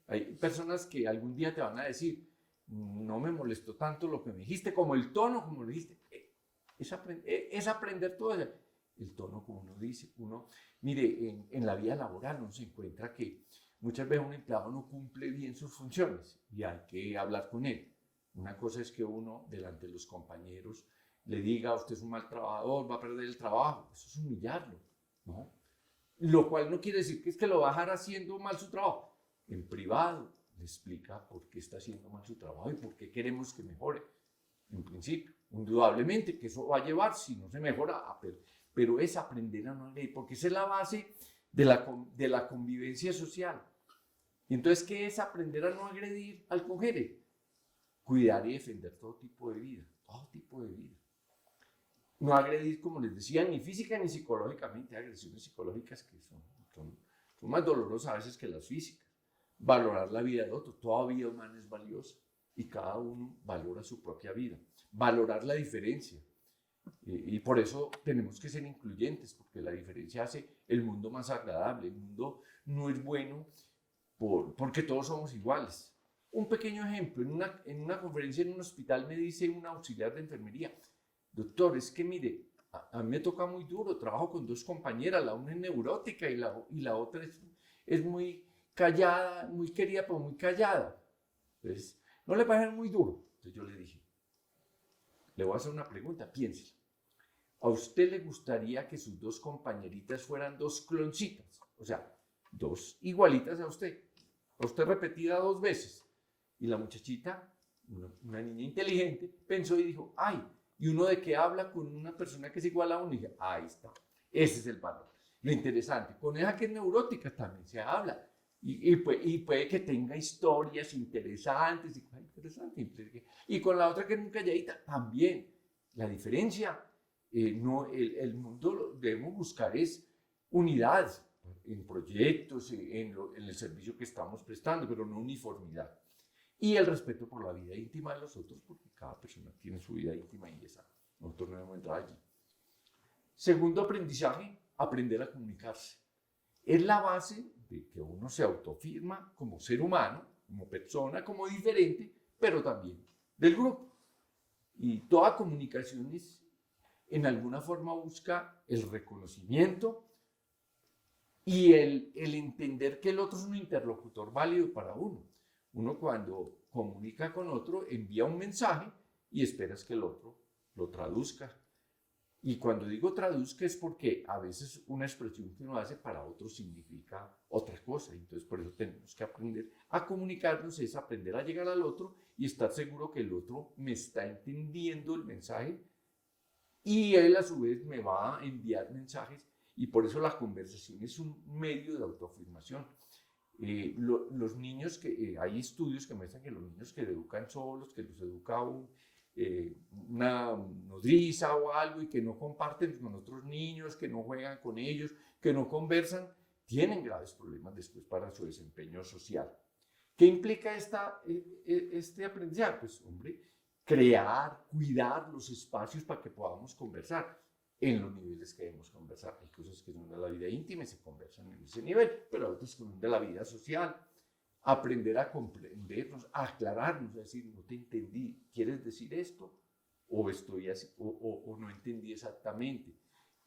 Hay personas que algún día te van a decir, no me molestó tanto lo que me dijiste, como el tono, como lo dijiste. Es aprender todo eso. El tono, como uno dice, mire, en la vida laboral uno se encuentra que muchas veces un empleado no cumple bien sus funciones y hay que hablar con él. Una cosa es que uno, delante de los compañeros, le diga, usted es un mal trabajador, va a perder el trabajo. Eso es humillarlo, ¿no? Lo cual no quiere decir que es que lo va a dejar haciendo mal su trabajo. En privado le explica por qué está haciendo mal su trabajo y por qué queremos que mejore. En principio, indudablemente que eso va a llevar, si no se mejora, a perder. Pero es aprender a no agredir, porque esa es la base de la convivencia social. Y entonces, ¿qué es aprender a no agredir al congénere? Cuidar y defender todo tipo de vida, todo tipo de vida. No agredir, como les decía, ni física ni psicológicamente, agresiones psicológicas que son más dolorosas a veces que las físicas. Valorar la vida del otro, toda vida humana es valiosa y cada uno valora su propia vida. Valorar la diferencia. Y por eso tenemos que ser incluyentes, porque la diferencia hace el mundo más agradable. El mundo no es bueno porque todos somos iguales. Un pequeño ejemplo, en una conferencia en un hospital me dice un auxiliar de enfermería: doctor, es que mire, a mí me toca muy duro, trabajo con dos compañeras, la una es neurótica y la otra es muy callada, muy querida, pero muy callada. Entonces, no le parece muy duro. Entonces yo le dije, le voy a hacer una pregunta, piénsela. ¿A usted le gustaría que sus dos compañeritas fueran dos cloncitas? O sea, dos igualitas a usted repetida 2 veces. Y la muchachita, una niña inteligente, pensó y dijo, ay, ¿y uno de qué habla con una persona que es igual a uno? Y dije, ahí está, ese es el valor. Lo interesante, con esa que es neurótica también se habla. Y puede que tenga historias interesantes, y con la otra que es muy calladita, también. La diferencia, el mundo debemos buscar es unidad en proyectos, en el servicio que estamos prestando, pero no uniformidad. Y el respeto por la vida íntima de los otros, porque cada persona tiene su vida íntima y esa nosotros no debemos entrar allí. Segundo aprendizaje, aprender a comunicarse. Es la base de que uno se autoafirma como ser humano, como persona, como diferente, pero también del grupo. Y toda comunicación en alguna forma busca el reconocimiento y el entender que el otro es un interlocutor válido para uno. Uno cuando comunica con otro envía un mensaje y esperas que el otro lo traduzca. Y cuando digo traduzca es porque a veces una expresión que uno hace para otro significa otra cosa. Entonces por eso tenemos que aprender a comunicarnos, es aprender a llegar al otro y estar seguro que el otro me está entendiendo el mensaje y él a su vez me va a enviar mensajes. Y por eso la conversación es un medio de autoafirmación. Los niños hay estudios que muestran que los niños que educan solos, que los educa una nodriza o algo y que no comparten con otros niños, que no juegan con ellos, que no conversan, tienen graves problemas después para su desempeño social. ¿Qué implica este aprendizaje? Pues, hombre, crear, cuidar los espacios para que podamos conversar en los niveles que debemos conversar. Hay cosas que son de la vida íntima y se conversan en ese nivel, pero otras que son de la vida social. Aprender a comprendernos, a aclararnos, a decir, no te entendí, ¿quieres decir esto? O estoy así, o no entendí exactamente.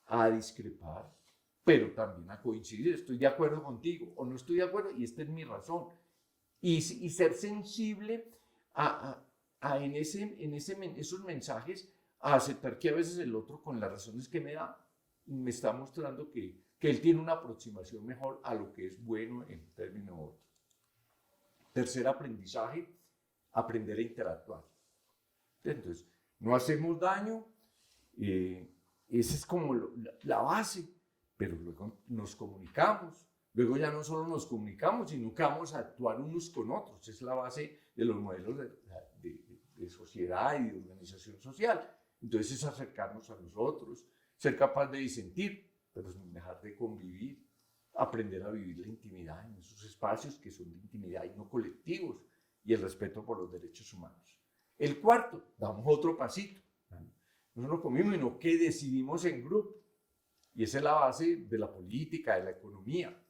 A discrepar, pero también a coincidir, estoy de acuerdo contigo o no estoy de acuerdo y esta es mi razón. Y ser sensible en esos mensajes, a aceptar que a veces el otro, con las razones que me da, me está mostrando que él tiene una aproximación mejor a lo que es bueno en términos otros. Tercer aprendizaje, aprender a interactuar. Entonces, no hacemos daño, esa es como la base, pero luego nos comunicamos. Luego ya no solo nos comunicamos, sino que vamos a actuar unos con otros. Es la base de los modelos de sociedad y de organización social. Entonces es acercarnos a nosotros, ser capaz de disentir, pero sin dejar de convivir, aprender a vivir la intimidad en esos espacios que son de intimidad y no colectivos, y el respeto por los derechos humanos. El cuarto, damos otro pasito. No lo comimos, sino que decidimos en grupo. Y esa es la base de la política, de la economía.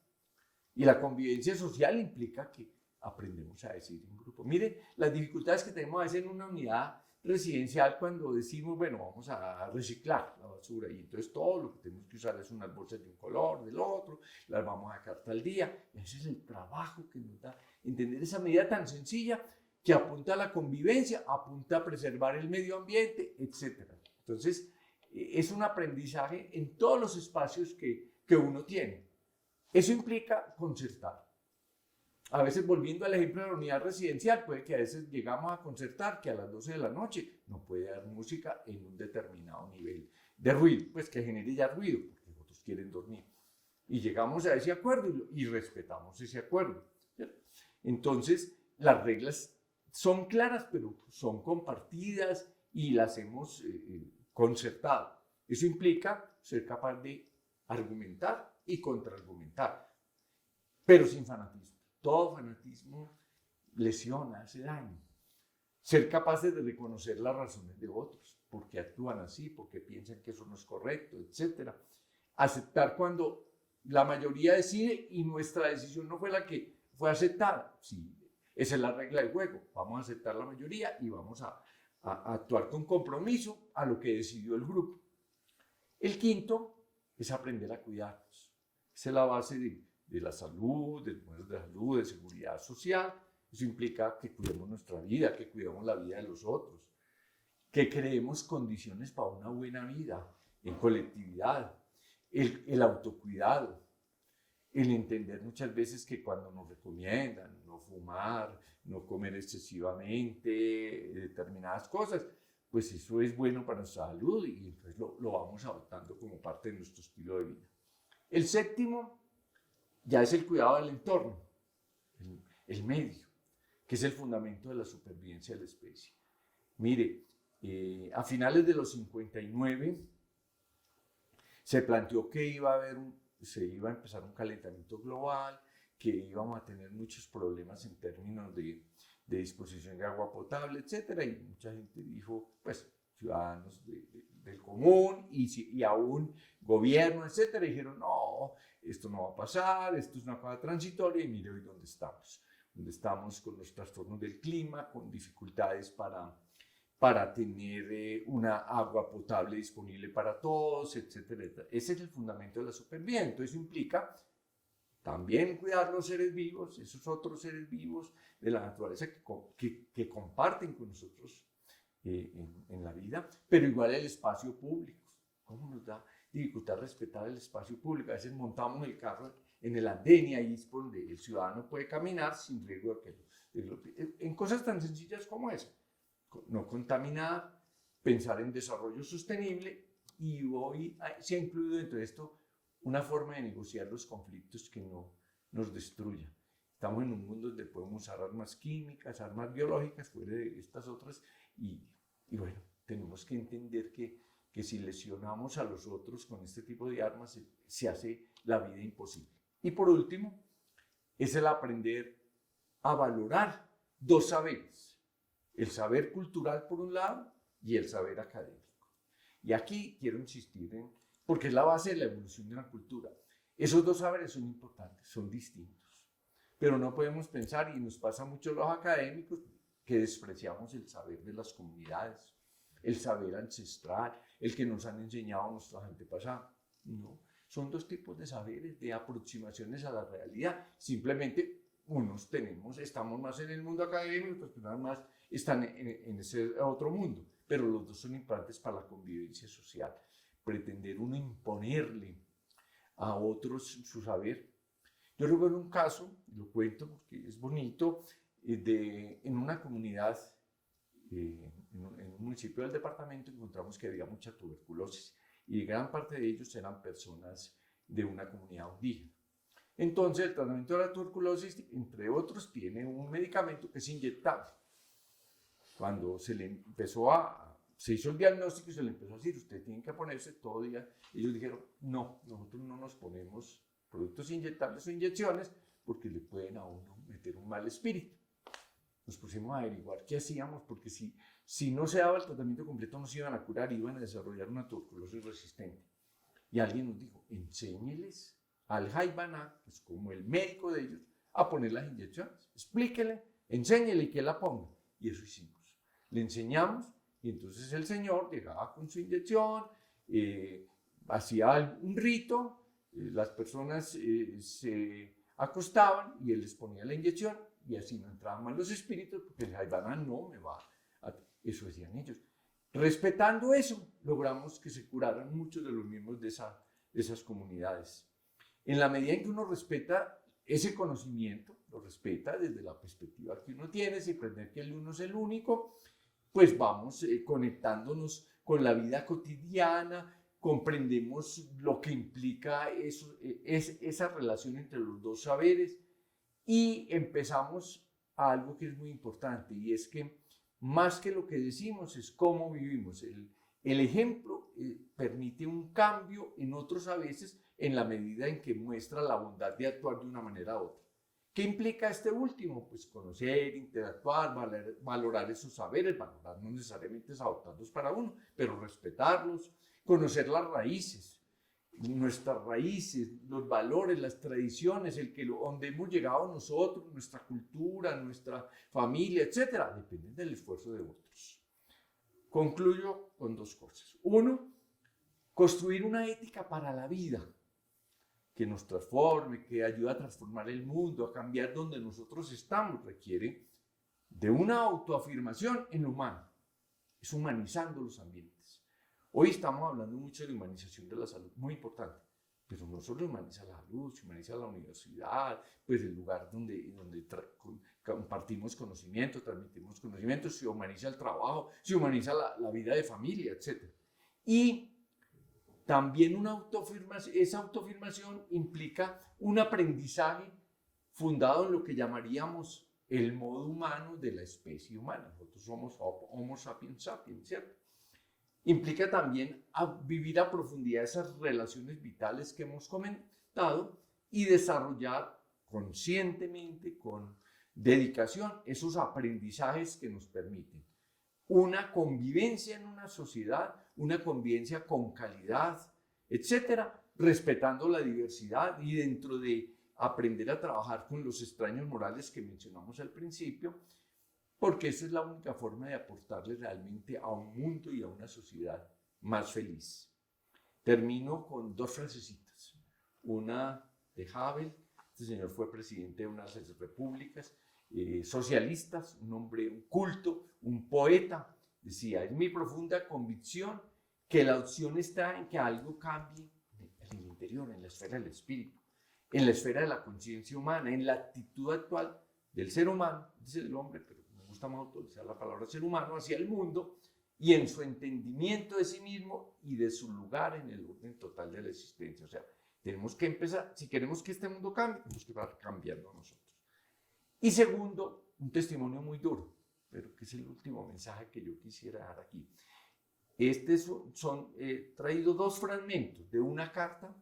Y la convivencia social implica que aprendemos a decidir en grupo. Mire, las dificultades que tenemos a veces en una unidad residencial cuando decimos, bueno, vamos a reciclar la basura y entonces todo lo que tenemos que usar es unas bolsas de un color, del otro, las vamos a sacar tal día. Ese es el trabajo que nos da entender esa medida tan sencilla que apunta a la convivencia, apunta a preservar el medio ambiente, etc. Entonces, es un aprendizaje en todos los espacios que uno tiene. Eso implica concertar. A veces, volviendo al ejemplo de la unidad residencial, puede que a veces llegamos a concertar que a las 12 de la noche no puede haber música en un determinado nivel de ruido, pues que genere ya ruido, porque otros quieren dormir. Y llegamos a ese acuerdo y respetamos ese acuerdo, ¿cierto? Entonces, las reglas son claras, pero son compartidas y las hemos concertado. Eso implica ser capaz de argumentar y contraargumentar, pero sin fanatismo. Todo fanatismo lesiona, hace daño. Ser capaces de reconocer las razones de otros, por qué actúan así, por qué piensan que eso no es correcto, etc. Aceptar cuando la mayoría decide y nuestra decisión no fue la que fue aceptada. Sí, esa es la regla del juego. Vamos a aceptar la mayoría y vamos a actuar con compromiso a lo que decidió el grupo. El quinto es aprender a cuidarnos. Esa es la base de la salud, de salud, de seguridad social. Eso implica que cuidemos nuestra vida, que cuidemos la vida de los otros, que creemos condiciones para una buena vida en colectividad, el autocuidado, el entender muchas veces que cuando nos recomiendan no fumar, no comer excesivamente, determinadas cosas, pues eso es bueno para nuestra salud y entonces lo vamos adoptando como parte de nuestro estilo de vida. El séptimo ya es el cuidado del entorno, el medio, que es el fundamento de la supervivencia de la especie. Mire, a finales de los 59 se planteó que se iba a empezar un calentamiento global, que íbamos a tener muchos problemas en términos de disposición de agua potable, etcétera, y mucha gente dijo, pues, ciudadanos del común y aún gobierno, etcétera, dijeron, no, esto no va a pasar, esto es una cosa transitoria, y mire hoy dónde estamos con los trastornos del clima, con dificultades para tener una agua potable disponible para todos, etcétera, etcétera. Ese es el fundamento de la supervivencia. Eso implica también cuidar los seres vivos, esos otros seres vivos de la naturaleza que comparten con nosotros en la vida, pero igual el espacio público. ¿Cómo nos da dificultad respetar el espacio público? A veces montamos el carro en el andén y ahí es por donde el ciudadano puede caminar sin riesgo en cosas tan sencillas como esa. No contaminar, pensar en desarrollo sostenible, y hoy se ha incluido dentro de esto una forma de negociar los conflictos que no nos destruya. Estamos en un mundo donde podemos usar armas químicas, armas biológicas, fuera de estas otras, y bueno, tenemos que entender que si lesionamos a los otros con este tipo de armas, se hace la vida imposible. Y por último, es el aprender a valorar dos saberes: el saber cultural por un lado y el saber académico. Y aquí quiero insistir porque es la base de la evolución de la cultura. Esos dos saberes son importantes, son distintos, pero no podemos pensar, y nos pasa mucho a los académicos, que despreciamos el saber de las comunidades, el saber ancestral, el que nos han enseñado nuestros antepasados. No, son dos tipos de saberes, de aproximaciones a la realidad. Simplemente unos estamos más en el mundo académico, otras personas más están en ese otro mundo, pero los dos son importantes para la convivencia social. Pretender uno imponerle a otros su saber. Yo recuerdo un caso, lo cuento porque es bonito, en una comunidad, en un municipio del departamento, encontramos que había mucha tuberculosis y gran parte de ellos eran personas de una comunidad indígena. Entonces, el tratamiento de la tuberculosis, entre otros, tiene un medicamento que es inyectable. Cuando se hizo el diagnóstico y se le empezó a decir, usted tiene que ponerse todo día, ellos dijeron, no, nosotros no nos ponemos productos inyectables o inyecciones porque le pueden a uno meter un mal espíritu. Nos pusimos a averiguar qué hacíamos, porque si no se daba el tratamiento completo no se iban a curar, iban a desarrollar una tuberculosis resistente. Y alguien nos dijo, enséñeles al Jaibaná, que es como el médico de ellos, a poner las inyecciones. Explíquele, enséñele que la ponga. Y eso hicimos. Le enseñamos, y entonces el señor llegaba con su inyección, hacía un rito, las personas se acostaban y él les ponía la inyección, y así no entraban mal los espíritus, porque el Jaibaná no me va a... Eso decían ellos. Respetando eso, logramos que se curaran muchos de los miembros de esas comunidades. En la medida en que uno respeta ese conocimiento, lo respeta desde la perspectiva que uno tiene, sin pretender que el uno es el único, pues vamos conectándonos con la vida cotidiana, comprendemos lo que implica esa relación entre los dos saberes, y empezamos a algo que es muy importante, y es que más que lo que decimos, es cómo vivimos. El ejemplo permite un cambio en otros a veces en la medida en que muestra la bondad de actuar de una manera u otra. ¿Qué implica este último? Pues conocer, interactuar, valorar esos saberes, valorar no necesariamente es adoptarlos para uno, pero respetarlos, conocer las raíces, nuestras raíces, los valores, las tradiciones, donde hemos llegado nosotros, nuestra cultura, nuestra familia, etcétera, dependen del esfuerzo de otros. Concluyo con dos cosas. Uno, construir una ética para la vida que nos transforme, que ayude a transformar el mundo, a cambiar donde nosotros estamos, requiere de una autoafirmación en lo humano. Es humanizando los ambientes. Hoy estamos hablando mucho de humanización de la salud, muy importante, pero no solo humaniza la salud, se humaniza la universidad, pues el lugar donde compartimos conocimiento, transmitimos conocimiento, se humaniza el trabajo, se humaniza la vida de familia, etc. Y también esa autoafirmación implica un aprendizaje fundado en lo que llamaríamos el modo humano de la especie humana. Nosotros somos Homo sapiens sapiens, ¿cierto? Implica también vivir a profundidad esas relaciones vitales que hemos comentado y desarrollar conscientemente, con dedicación, esos aprendizajes que nos permiten una convivencia en una sociedad, una convivencia con calidad, etcétera, respetando la diversidad y dentro de aprender a trabajar con los extraños morales que mencionamos al principio, porque esa es la única forma de aportarle realmente a un mundo y a una sociedad más feliz. Termino con dos frasecitas. Una de Havel, este señor fue presidente de unas repúblicas socialistas, un hombre, un culto, un poeta, decía: es mi profunda convicción que la opción está en que algo cambie en el interior, en la esfera del espíritu, en la esfera de la conciencia humana, en la actitud actual del ser humano, dice el hombre, pero me gusta más utilizar la palabra ser humano, hacia el mundo y en su entendimiento de sí mismo y de su lugar en el orden total de la existencia. O sea, tenemos que empezar, si queremos que este mundo cambie, tenemos que estar cambiando nosotros. Y segundo, un testimonio muy duro, pero que es el último mensaje que yo quisiera dar aquí. Traído dos fragmentos de una carta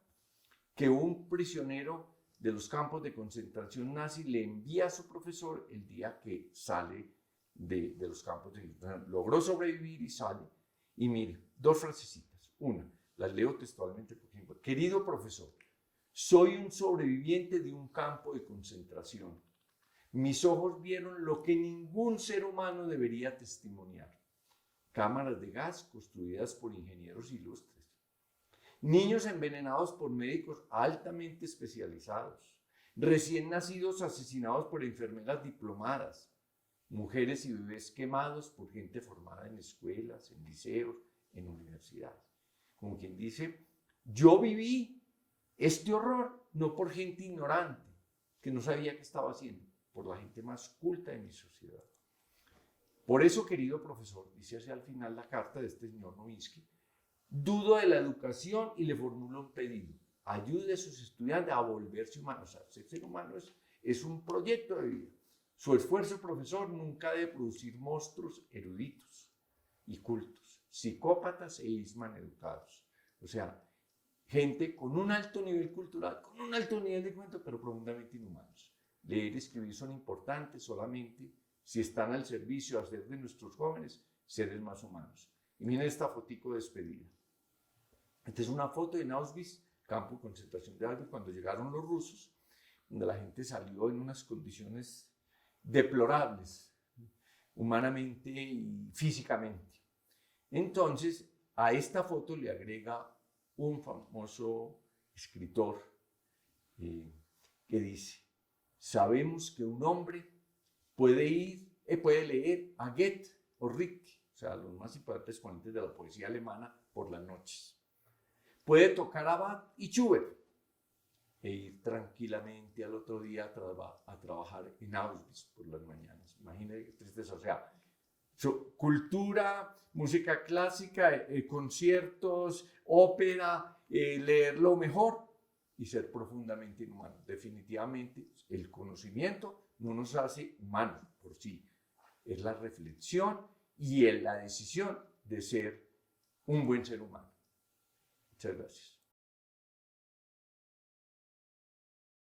que un prisionero de los campos de concentración nazi le envía a su profesor el día que sale de los campos de concentración. Logró sobrevivir y sale. Y mire, dos frasecitas. Una, las leo textualmente por ejemplo. Querido profesor, soy un sobreviviente de un campo de concentración. Mis ojos vieron lo que ningún ser humano debería testimoniar. Cámaras de gas construidas por ingenieros ilustres. Niños envenenados por médicos altamente especializados. Recién nacidos asesinados por enfermeras diplomadas. Mujeres y bebés quemados por gente formada en escuelas, en liceos, en universidades. Como quien dice, yo viví este horror no por gente ignorante que no sabía qué estaba haciendo, por la gente más culta de mi sociedad. Por eso, querido profesor, dice hacia al final la carta de este señor Novinsky, dudo de la educación y le formulo un pedido. Ayude a sus estudiantes a volverse humanos. O sea, ser humano es un proyecto de vida. Su esfuerzo, profesor, nunca debe producir monstruos eruditos y cultos, psicópatas e educados. O sea, gente con un alto nivel cultural, con un alto nivel de cuento, pero profundamente inhumanos. Leer y escribir son importantes solamente si están al servicio de hacer de nuestros jóvenes seres más humanos. Y miren esta fotico de despedida. Esta es una foto en Auschwitz, campo de concentración de Auschwitz, cuando llegaron los rusos, donde la gente salió en unas condiciones deplorables, humanamente y físicamente. Entonces, a esta foto le agrega un famoso escritor que dice: sabemos que un hombre puede leer a Goethe o Rilke, o sea, los más importantes exponentes de la poesía alemana, por las noches. Puede tocar a Bach y Schubert e ir tranquilamente al otro día a trabajar en Auschwitz por las mañanas. Imagínense qué tristeza. O sea, cultura, música clásica, conciertos, ópera, leer lo mejor y ser profundamente inhumano. Definitivamente, el conocimiento no nos hace humanos por sí. es la reflexión y la decisión de ser un buen ser humano. Muchas gracias.